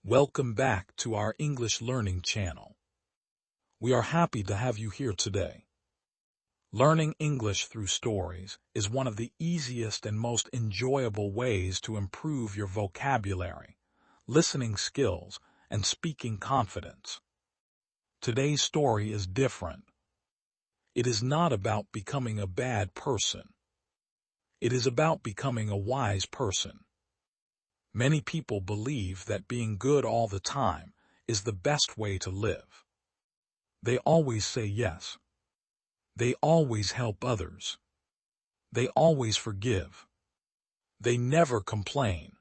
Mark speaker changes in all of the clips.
Speaker 1: Welcome back to our English learning channel. We are happy to have you here today. Learning English through stories is one of the easiest and most enjoyable ways to improve your vocabulary, listening skills, and speaking confidence. Today's story is different. It is not about becoming a bad person. It is about becoming a wise person. Many people believe that being good all the time is the best way to live. They always say yes. They always help others. They always forgive. They never complain.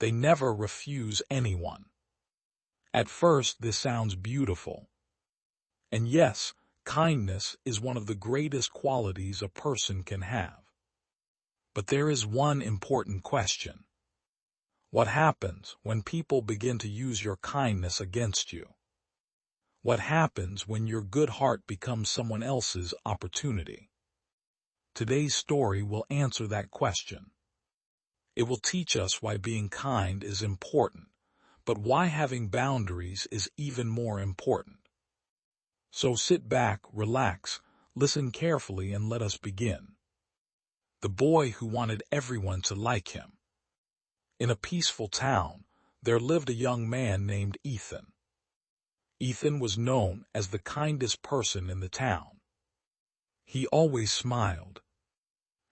Speaker 1: They never refuse anyone. At first, this sounds beautiful. And yes, kindness is one of the greatest qualities a person can have. But there is one important question. What happens when people begin to use your kindness against you? What happens when your good heart becomes someone else's opportunity? Today's story will answer that question. It will teach us why being kind is important, but why having boundaries is even more important. So sit back, relax, listen carefully, and let us begin. The boy who wanted everyone to like him. In a peaceful town, there lived a young man named Ethan. Ethan was known as the kindest person in the town. He always smiled.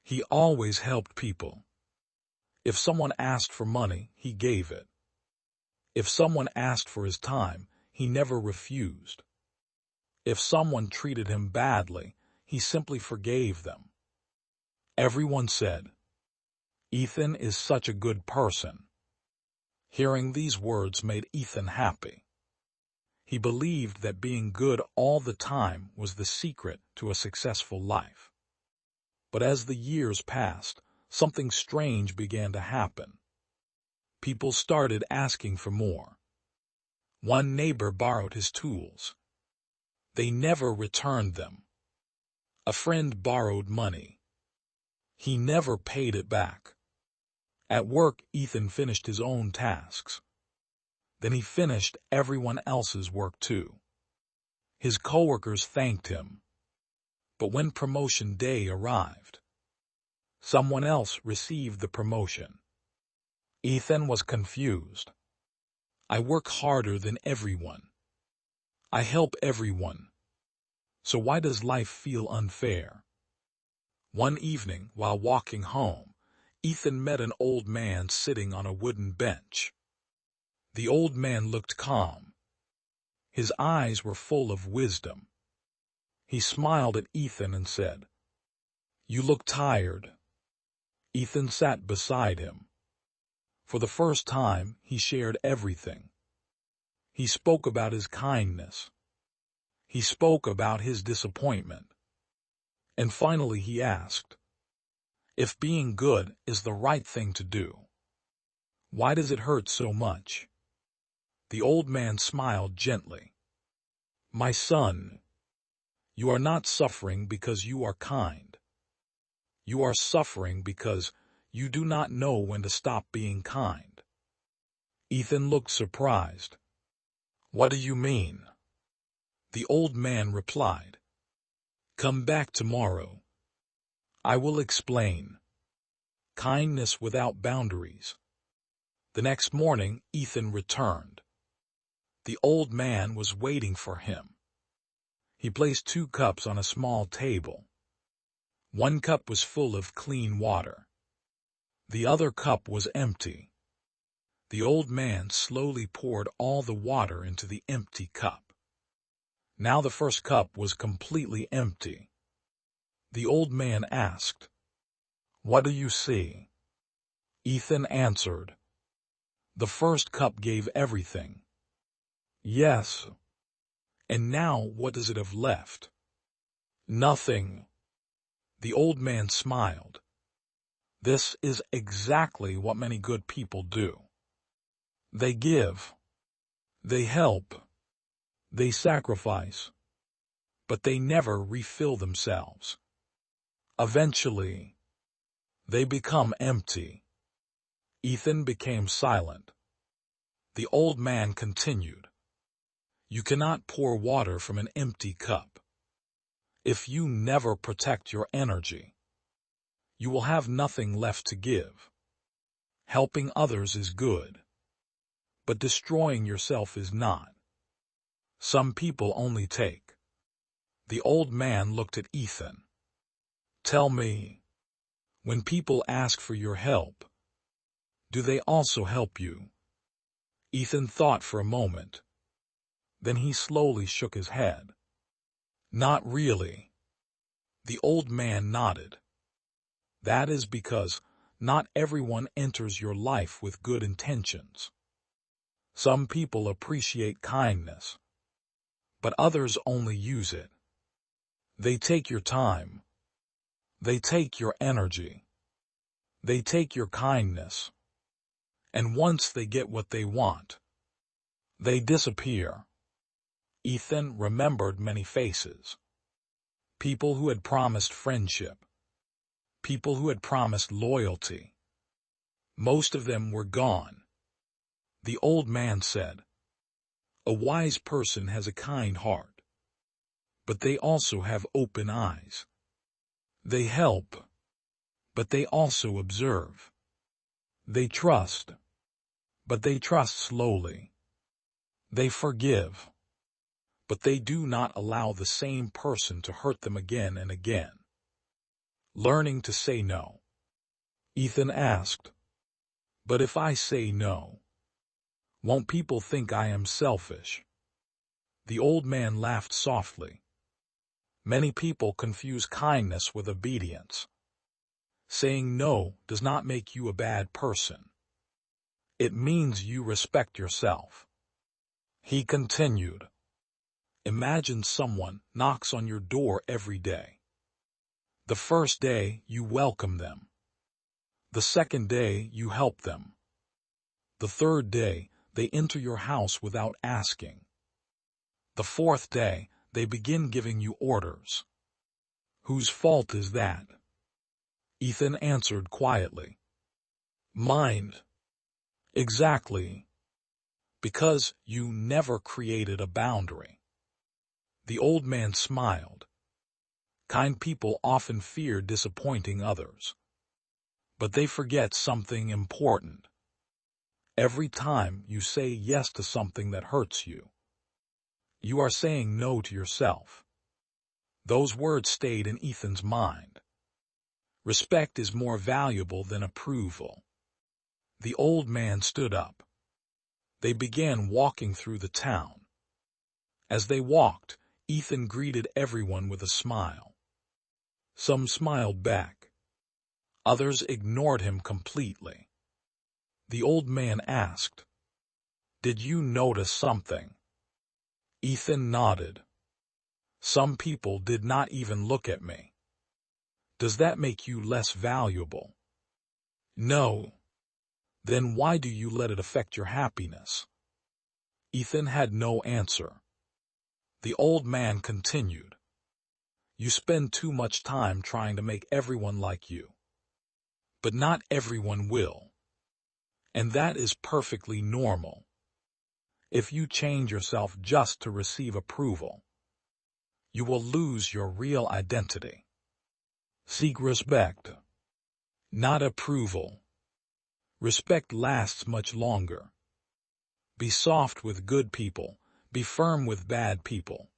Speaker 1: He always helped people. If someone asked for money, he gave it. If someone asked for his time, he never refused. If someone treated him badly, he simply forgave them. Everyone said, "Ethan is such a good person." Hearing these words made Ethan happy. He believed that being good all the time was the secret to a successful life. But as the years passed, something strange began to happen. People started asking for more. One neighbor borrowed his tools. They never returned them. A friend borrowed money. He never paid it back. At work, Ethan finished his own tasks. Then he finished everyone else's work too. His coworkers thanked him. But when promotion day arrived, someone else received the promotion. Ethan was confused. I work harder than everyone. I help everyone. So why does life feel unfair? One evening, while walking home, Ethan met an old man sitting on a wooden bench. The old man looked calm. His eyes were full of wisdom. He smiled at Ethan and said, "You look tired." Ethan sat beside him. For the first time, he shared everything. He spoke about his kindness. He spoke about his disappointment. And finally he asked, "If being good is the right thing to do, why does it hurt so much?" The old man smiled gently. "My son, you are not suffering because you are kind. You are suffering because you do not know when to stop being kind." Ethan looked surprised. "What do you mean?" The old man replied, "Come back tomorrow. I will explain. Kindness without boundaries." The next morning, Ethan returned. The old man was waiting for him. He placed 2 cups on a small table. One cup was full of clean water. The other cup was empty. The old man slowly poured all the water into the empty cup. Now the first cup was completely empty. The old man asked, "What do you see?" Ethan answered, "The first cup gave everything." "Yes. And now what does it have left?" "Nothing." The old man smiled. This is exactly what many good people do. They give. They help. They sacrifice. But they never refill themselves. Eventually, they become empty. Ethan became silent. The old man continued, "You cannot pour water from an empty cup. If you never protect your energy, you will have nothing left to give. Helping others is good, but destroying yourself is not. Some people only take." The old man looked at Ethan. "Tell me, when people ask for your help, do they also help you?" Ethan thought for a moment. Then he slowly shook his head. "Not really." The old man nodded. "That is because not everyone enters your life with good intentions. Some people appreciate kindness, but others only use it. They take your time. They take your energy. They take your kindness. And once they get what they want, they disappear." Ethan remembered many faces. People who had promised friendship. People who had promised loyalty. Most of them were gone. The old man said, "A wise person has a kind heart, but they also have open eyes. They help, but they also observe. They trust, but they trust slowly. They forgive, but they do not allow the same person to hurt them again and again." Learning to say no. Ethan asked, "But if I say no, won't people think I am selfish?" The old man laughed softly. "Many people confuse kindness with obedience. Saying no does not make you a bad person. It means you respect yourself." He continued, "Imagine someone knocks on your door every day. The first day you welcome them. The second day you help them. The third day they enter your house without asking. The fourth day they begin giving you orders. Whose fault is that?" Ethan answered quietly, "Mine." "Exactly. Because you never created a boundary." The old man smiled. Kind people often fear disappointing others, but they forget something important. Every time you say yes to something that hurts you, you are saying no to yourself. Those words stayed in Ethan's mind. Respect is more valuable than approval. The old man stood up. They began walking through the town. As they walked, Ethan greeted everyone with a smile. Some smiled back. Others ignored him completely. The old man asked, "Did you notice something?" Ethan nodded. "Some people did not even look at me." "Does that make you less valuable?" "No." "Then why do you let it affect your happiness?" Ethan had no answer. The old man continued, "You spend too much time trying to make everyone like you. But not everyone will. And that is perfectly normal. If you change yourself just to receive approval, you will lose your real identity. Seek respect, not approval. Respect lasts much longer. Be soft with good people, be firm with bad people."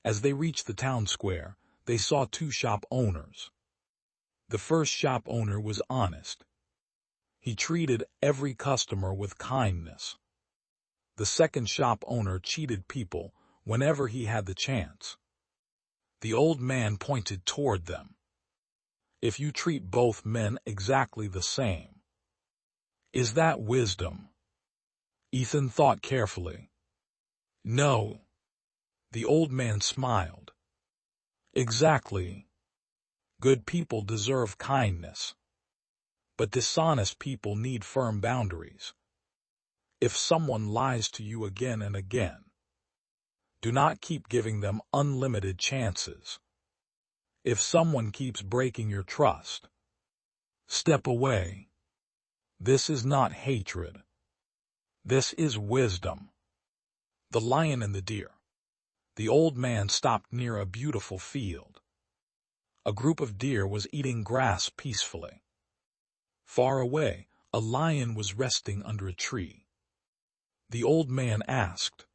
Speaker 1: As they reached the town square, they saw two shop owners. The first shop owner was honest. He treated every customer with kindness. The second shop owner cheated people whenever he had the chance. The old man pointed toward them. "If you treat both men exactly the same, is that wisdom?" Ethan thought carefully. "No." The old man smiled. "Exactly. Good people deserve kindness. But dishonest people need firm boundaries. If someone lies to you again and again, do not keep giving them unlimited chances. If someone keeps breaking your trust, step away. This is not hatred. This is wisdom. The lion and the deer. The old man stopped near a beautiful field. A group of deer was eating grass peacefully. Far away, a lion was resting under a tree. The old man asked,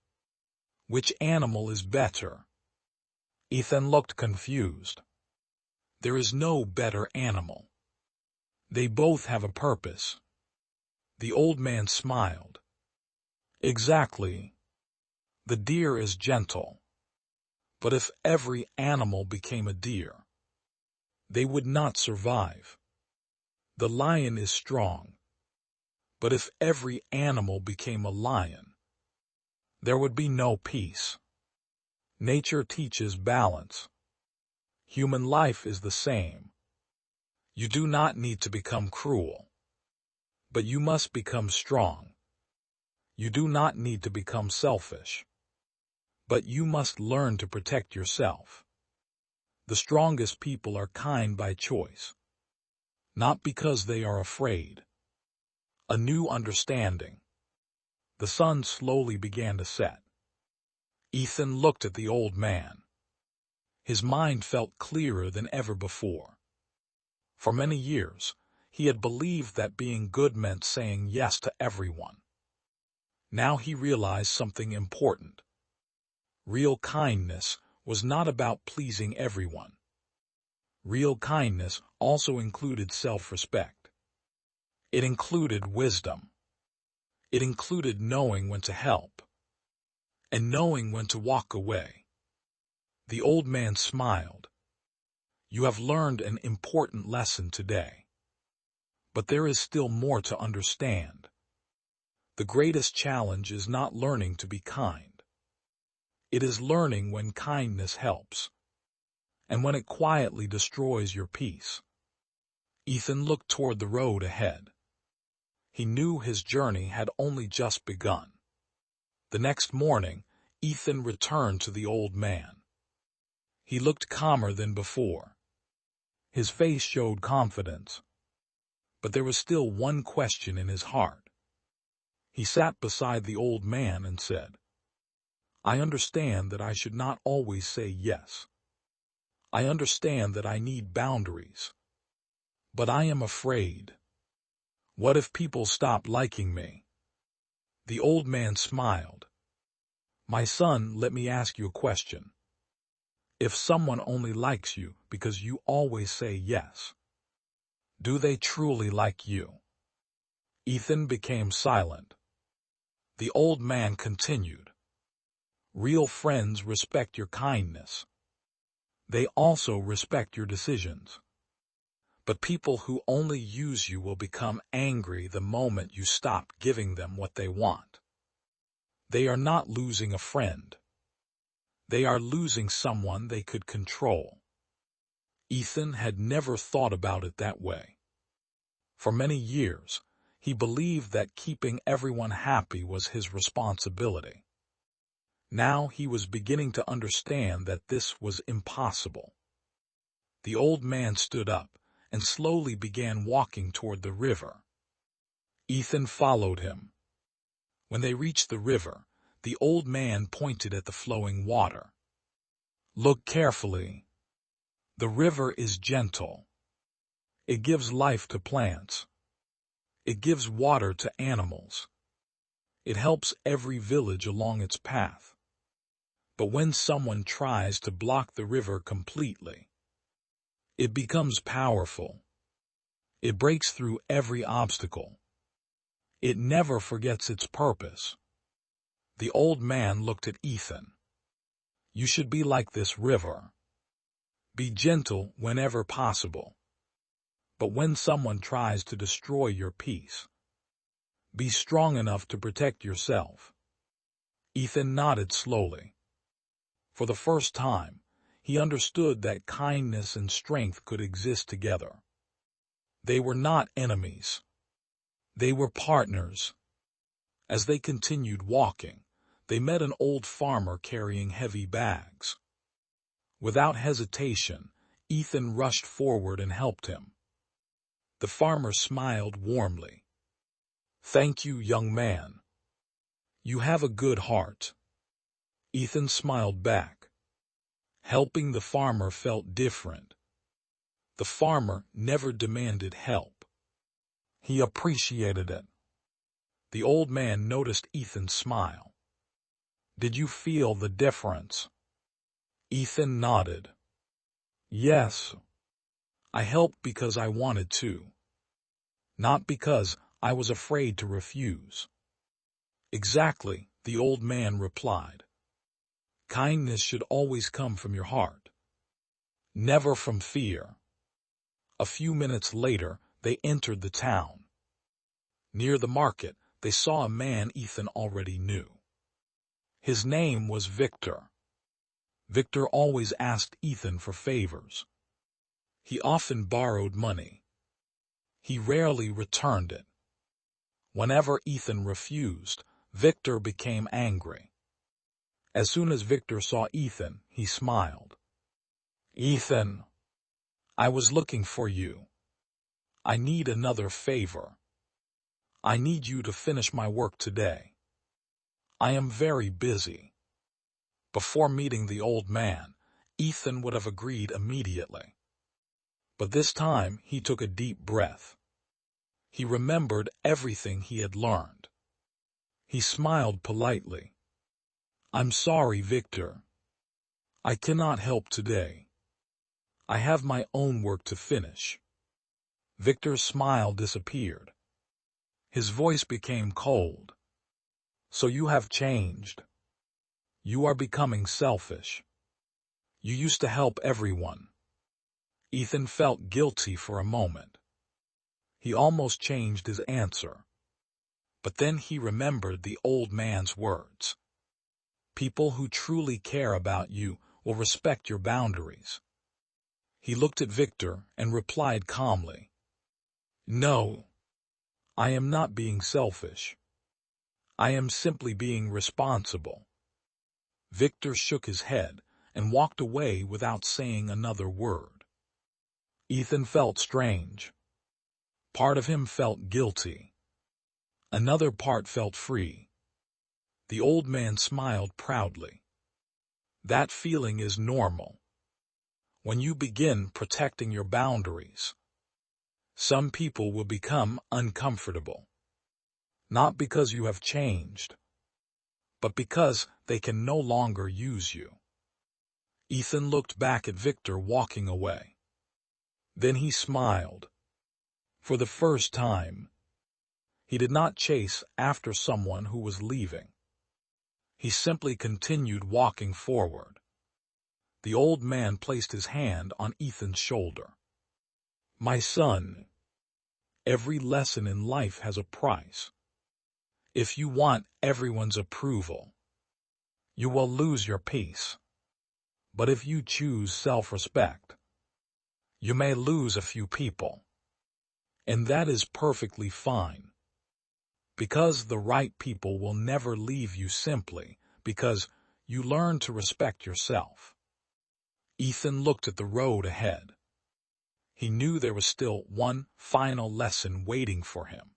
Speaker 1: "Which animal is better?" Ethan looked confused. There is no better animal. They both have a purpose. The old man smiled. Exactly. The deer is gentle. But if every animal became a deer, they would not survive. The lion is strong. But if every animal became a lion, there would be no peace. Nature teaches balance. Human life is the same. You do not need to become cruel, but you must become strong. You do not need to become selfish, but you must learn to protect yourself. The strongest people are kind by choice, not because they are afraid. A new understanding. The sun slowly began to set. Ethan looked at the old man. His mind felt clearer than ever before. For many years, he had believed that being good meant saying yes to everyone. Now he realized something important. Real kindness was not about pleasing everyone. Real kindness also included self-respect. It included wisdom. It included knowing when to help and knowing when to walk away. The old man smiled. You have learned an important lesson today. But there is still more to understand. The greatest challenge is not learning to be kind. It is learning when kindness helps, and when it quietly destroys your peace. Ethan looked toward the road ahead. He knew his journey had only just begun. The next morning, Ethan returned to the old man. He looked calmer than before. His face showed confidence. But there was still one question in his heart. He sat beside the old man and said, I understand that I should not always say yes. I understand that I need boundaries. But I am afraid. What if people stop liking me? The old man smiled. My son, let me ask you a question. If someone only likes you because you always say yes, do they truly like you? Ethan became silent. The old man continued. Real friends respect your kindness. They also respect your decisions. But people who only use you will become angry the moment you stop giving them what they want. They are not losing a friend. They are losing someone they could control. Ethan had never thought about it that way. For many years, he believed that keeping everyone happy was his responsibility. Now he was beginning to understand that this was impossible. The old man stood up and slowly began walking toward the river. Ethan followed him. When they reached the river, the old man pointed at the flowing water. Look carefully. The river is gentle. It gives life to plants. It gives water to animals. It helps every village along its path. But when someone tries to block the river completely, it becomes powerful. It breaks through every obstacle. It never forgets its purpose. The old man looked at Ethan. You should be like this river. Be gentle whenever possible. But when someone tries to destroy your peace, be strong enough to protect yourself. Ethan nodded slowly. For the first time, he understood that kindness and strength could exist together. They were not enemies. They were partners. As they continued walking, they met an old farmer carrying heavy bags. Without hesitation, Ethan rushed forward and helped him. The farmer smiled warmly. Thank you, young man. You have a good heart. Ethan smiled back. Helping the farmer felt different. The farmer never demanded help. He appreciated it. The old man noticed Ethan's smile. Did you feel the difference? Ethan nodded. Yes. I helped because I wanted to. Not because I was afraid to refuse. Exactly, the old man replied. Kindness should always come from your heart. Never from fear. A few minutes later, they entered the town. Near the market, they saw a man Ethan already knew. His name was Victor. Victor always asked Ethan for favors. He often borrowed money. He rarely returned it. Whenever Ethan refused, Victor became angry. As soon as Victor saw Ethan, he smiled. Ethan, I was looking for you. I need another favor. I need you to finish my work today. I am very busy. Before meeting the old man, Ethan would have agreed immediately. But this time he took a deep breath. He remembered everything he had learned. He smiled politely. I'm sorry, Victor. I cannot help today. I have my own work to finish. Victor's smile disappeared. His voice became cold. So you have changed. You are becoming selfish. You used to help everyone. Ethan felt guilty for a moment. He almost changed his answer. But then he remembered the old man's words. People who truly care about you will respect your boundaries. He looked at Victor and replied calmly. No, I am not being selfish. I am simply being responsible. Victor shook his head and walked away without saying another word. Ethan felt strange. Part of him felt guilty. Another part felt free. The old man smiled proudly. That feeling is normal. When you begin protecting your boundaries, some people will become uncomfortable. Not because you have changed, but because they can no longer use you. Ethan looked back at Victor walking away. Then he smiled. For the first time, he did not chase after someone who was leaving. He simply continued walking forward. The old man placed his hand on Ethan's shoulder. My son, every lesson in life has a price. If you want everyone's approval, you will lose your peace. But if you choose self-respect, you may lose a few people. And that is perfectly fine. Because the right people will never leave you simply because you learn to respect yourself. Ethan looked at the road ahead. He knew there was still one final lesson waiting for him.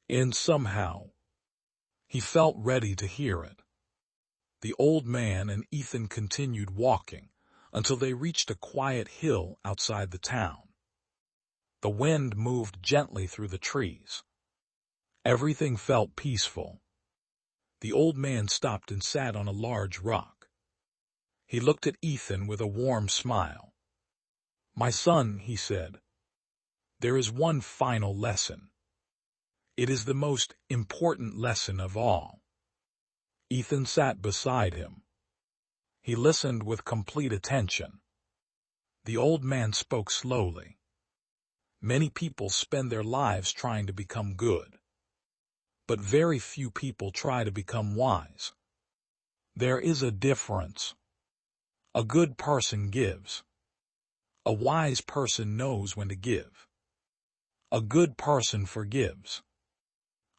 Speaker 1: And somehow, he felt ready to hear it. The old man and Ethan continued walking until they reached a quiet hill outside the town. The wind moved gently through the trees. Everything felt peaceful. The old man stopped and sat on a large rock. He looked at Ethan with a warm smile. My son, he said, there is one final lesson. It is the most important lesson of all. Ethan sat beside him. He listened with complete attention. The old man spoke slowly. Many people spend their lives trying to become good. But very few people try to become wise. There is a difference. A good person gives. A wise person knows when to give. A good person forgives.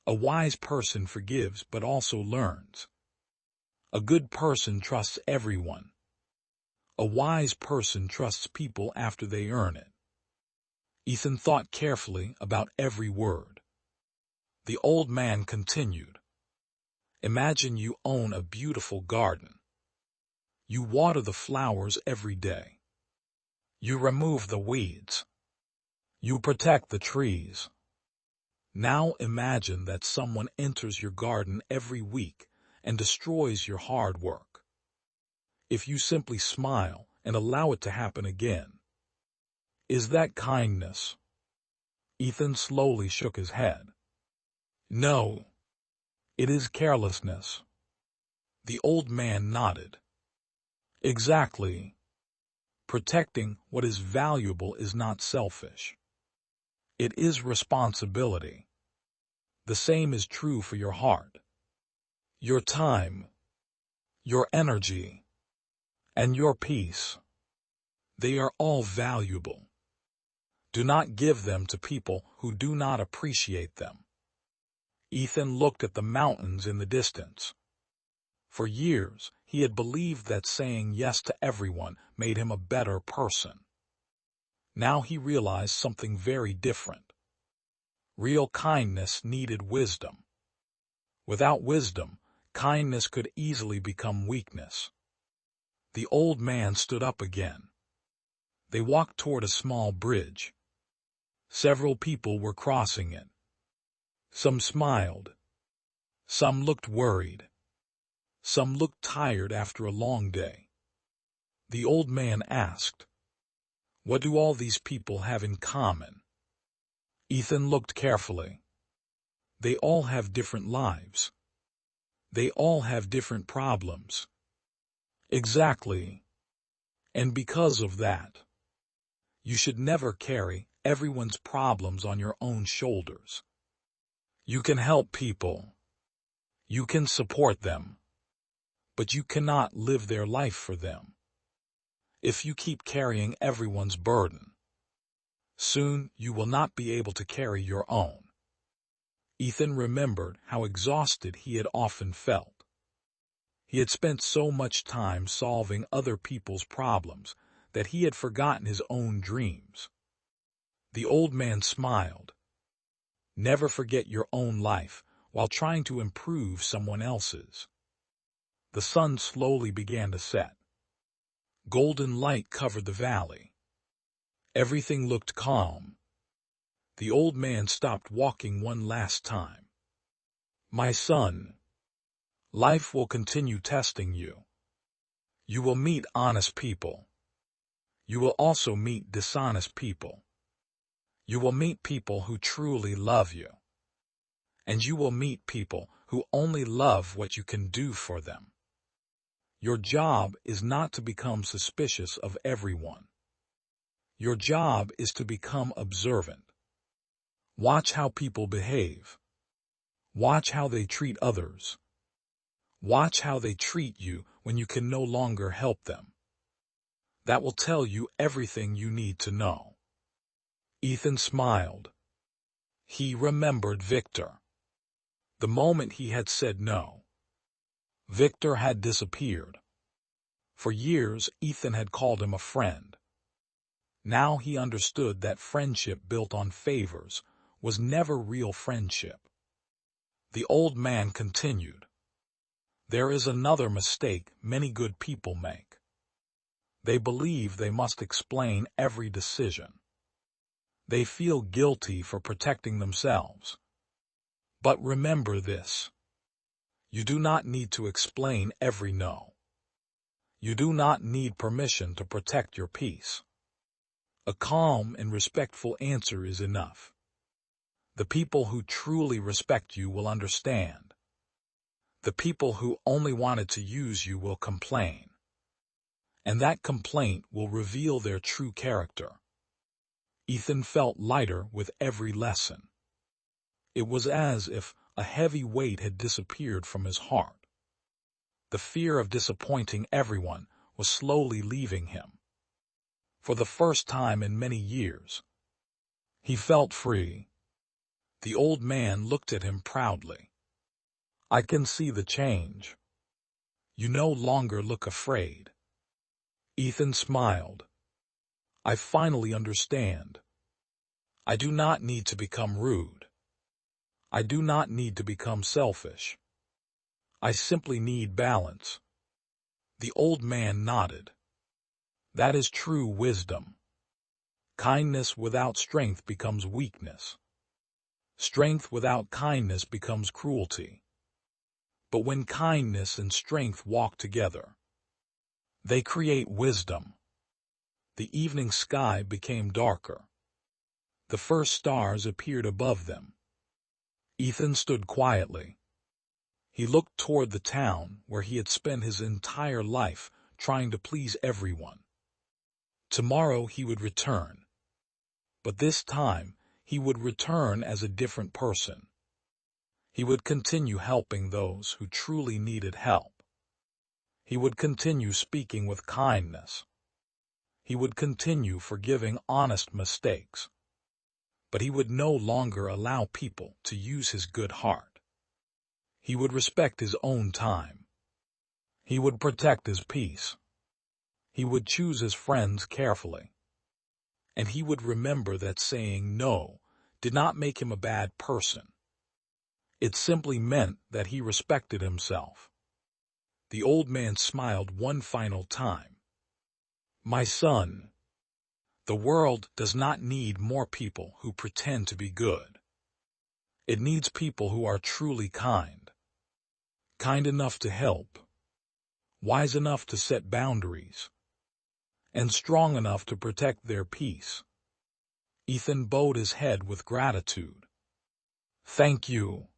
Speaker 1: A wise person forgives but also learns. A good person trusts everyone. A wise person trusts people after they earn it. Ethan thought carefully about every word. The old man continued. Imagine you own a beautiful garden. You water the flowers every day. You remove the weeds. You protect the trees. Now imagine that someone enters your garden every week and destroys your hard work. If you simply smile and allow it to happen again, is that kindness? Ethan slowly shook his head. No, it is carelessness. The old man nodded. Exactly. Protecting what is valuable is not selfish. It is responsibility. The same is true for your heart, your time, your energy, and your peace. They are all valuable. Do not give them to people who do not appreciate them. Ethan looked at the mountains in the distance. For years, he had believed that saying yes to everyone made him a better person. Now he realized something very different. Real kindness needed wisdom. Without wisdom, kindness could easily become weakness. The old man stood up again. They walked toward a small bridge. Several people were crossing it. Some smiled. Some looked worried. Some looked tired after a long day. The old man asked, "What do all these people have in common?" Ethan looked carefully. They all have different lives. They all have different problems. Exactly. And because of that, you should never carry everyone's problems on your own shoulders. You can help people. You can support them. But you cannot live their life for them. If you keep carrying everyone's burden, soon you will not be able to carry your own. Ethan remembered how exhausted he had often felt. He had spent so much time solving other people's problems that he had forgotten his own dreams. The old man smiled. Never forget your own life while trying to improve someone else's. The sun slowly began to set. Golden light covered the valley. Everything looked calm. The old man stopped walking one last time. "My son, life will continue testing you. You will meet honest people. You will also meet dishonest people. You will meet people who truly love you. And you will meet people who only love what you can do for them. Your job is not to become suspicious of everyone. Your job is to become observant. Watch how people behave. Watch how they treat others. Watch how they treat you when you can no longer help them. That will tell you everything you need to know." Ethan smiled. He remembered Victor. The moment he had said no, Victor had disappeared. For years, Ethan had called him a friend. Now he understood that friendship built on favors was never real friendship. The old man continued. There is another mistake many good people make. They believe they must explain every decision. They feel guilty for protecting themselves. But remember this. You do not need to explain every no. You do not need permission to protect your peace. A calm and respectful answer is enough. The people who truly respect you will understand. The people who only wanted to use you will complain. And that complaint will reveal their true character. Ethan felt lighter with every lesson. It was as if a heavy weight had disappeared from his heart. The fear of disappointing everyone was slowly leaving him. For the first time in many years, he felt free. The old man looked at him proudly. "I can see the change. You no longer look afraid." Ethan smiled. "I finally understand. I do not need to become rude. I do not need to become selfish. I simply need balance. The old man nodded. That is true wisdom. Kindness without strength becomes weakness. Strength without kindness becomes cruelty. But when kindness and strength walk together, they create wisdom. The evening sky became darker. The first stars appeared above them. Ethan stood quietly. He looked toward the town where he had spent his entire life trying to please everyone. Tomorrow he would return. But this time, he would return as a different person. He would continue helping those who truly needed help. He would continue speaking with kindness. He would continue forgiving honest mistakes. But he would no longer allow people to use his good heart. He would respect his own time. He would protect his peace. He would choose his friends carefully. And he would remember that saying no did not make him a bad person. It simply meant that he respected himself. The old man smiled one final time. My son, the world does not need more people who pretend to be good. It needs people who are truly kind. Kind enough to help. Wise enough to set boundaries. And strong enough to protect their peace. Ethan bowed his head with gratitude. Thank you.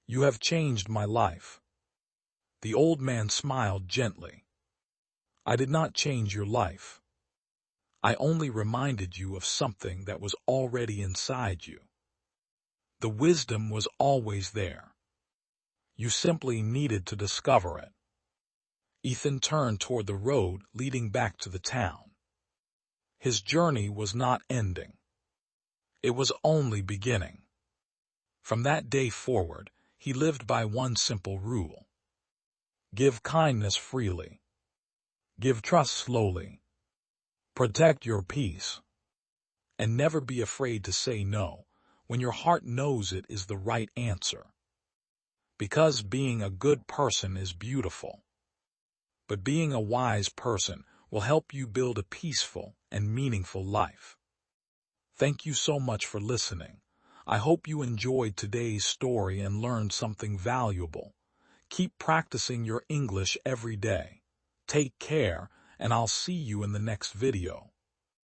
Speaker 1: You have changed my life. The old man smiled gently. I did not change your life. I only reminded you of something that was already inside you. The wisdom was always there. You simply needed to discover it. Ethan turned toward the road leading back to the town. His journey was not ending. It was only beginning. From that day forward, he lived by one simple rule. Give kindness freely. Give trust slowly. Protect your peace. And never be afraid to say no when your heart knows it is the right answer. Because being a good person is beautiful. But being a wise person will help you build a peaceful and meaningful life. Thank you so much for listening. I hope you enjoyed today's story and learned something valuable. Keep practicing your English every day. Take care, and I'll see you in the next video.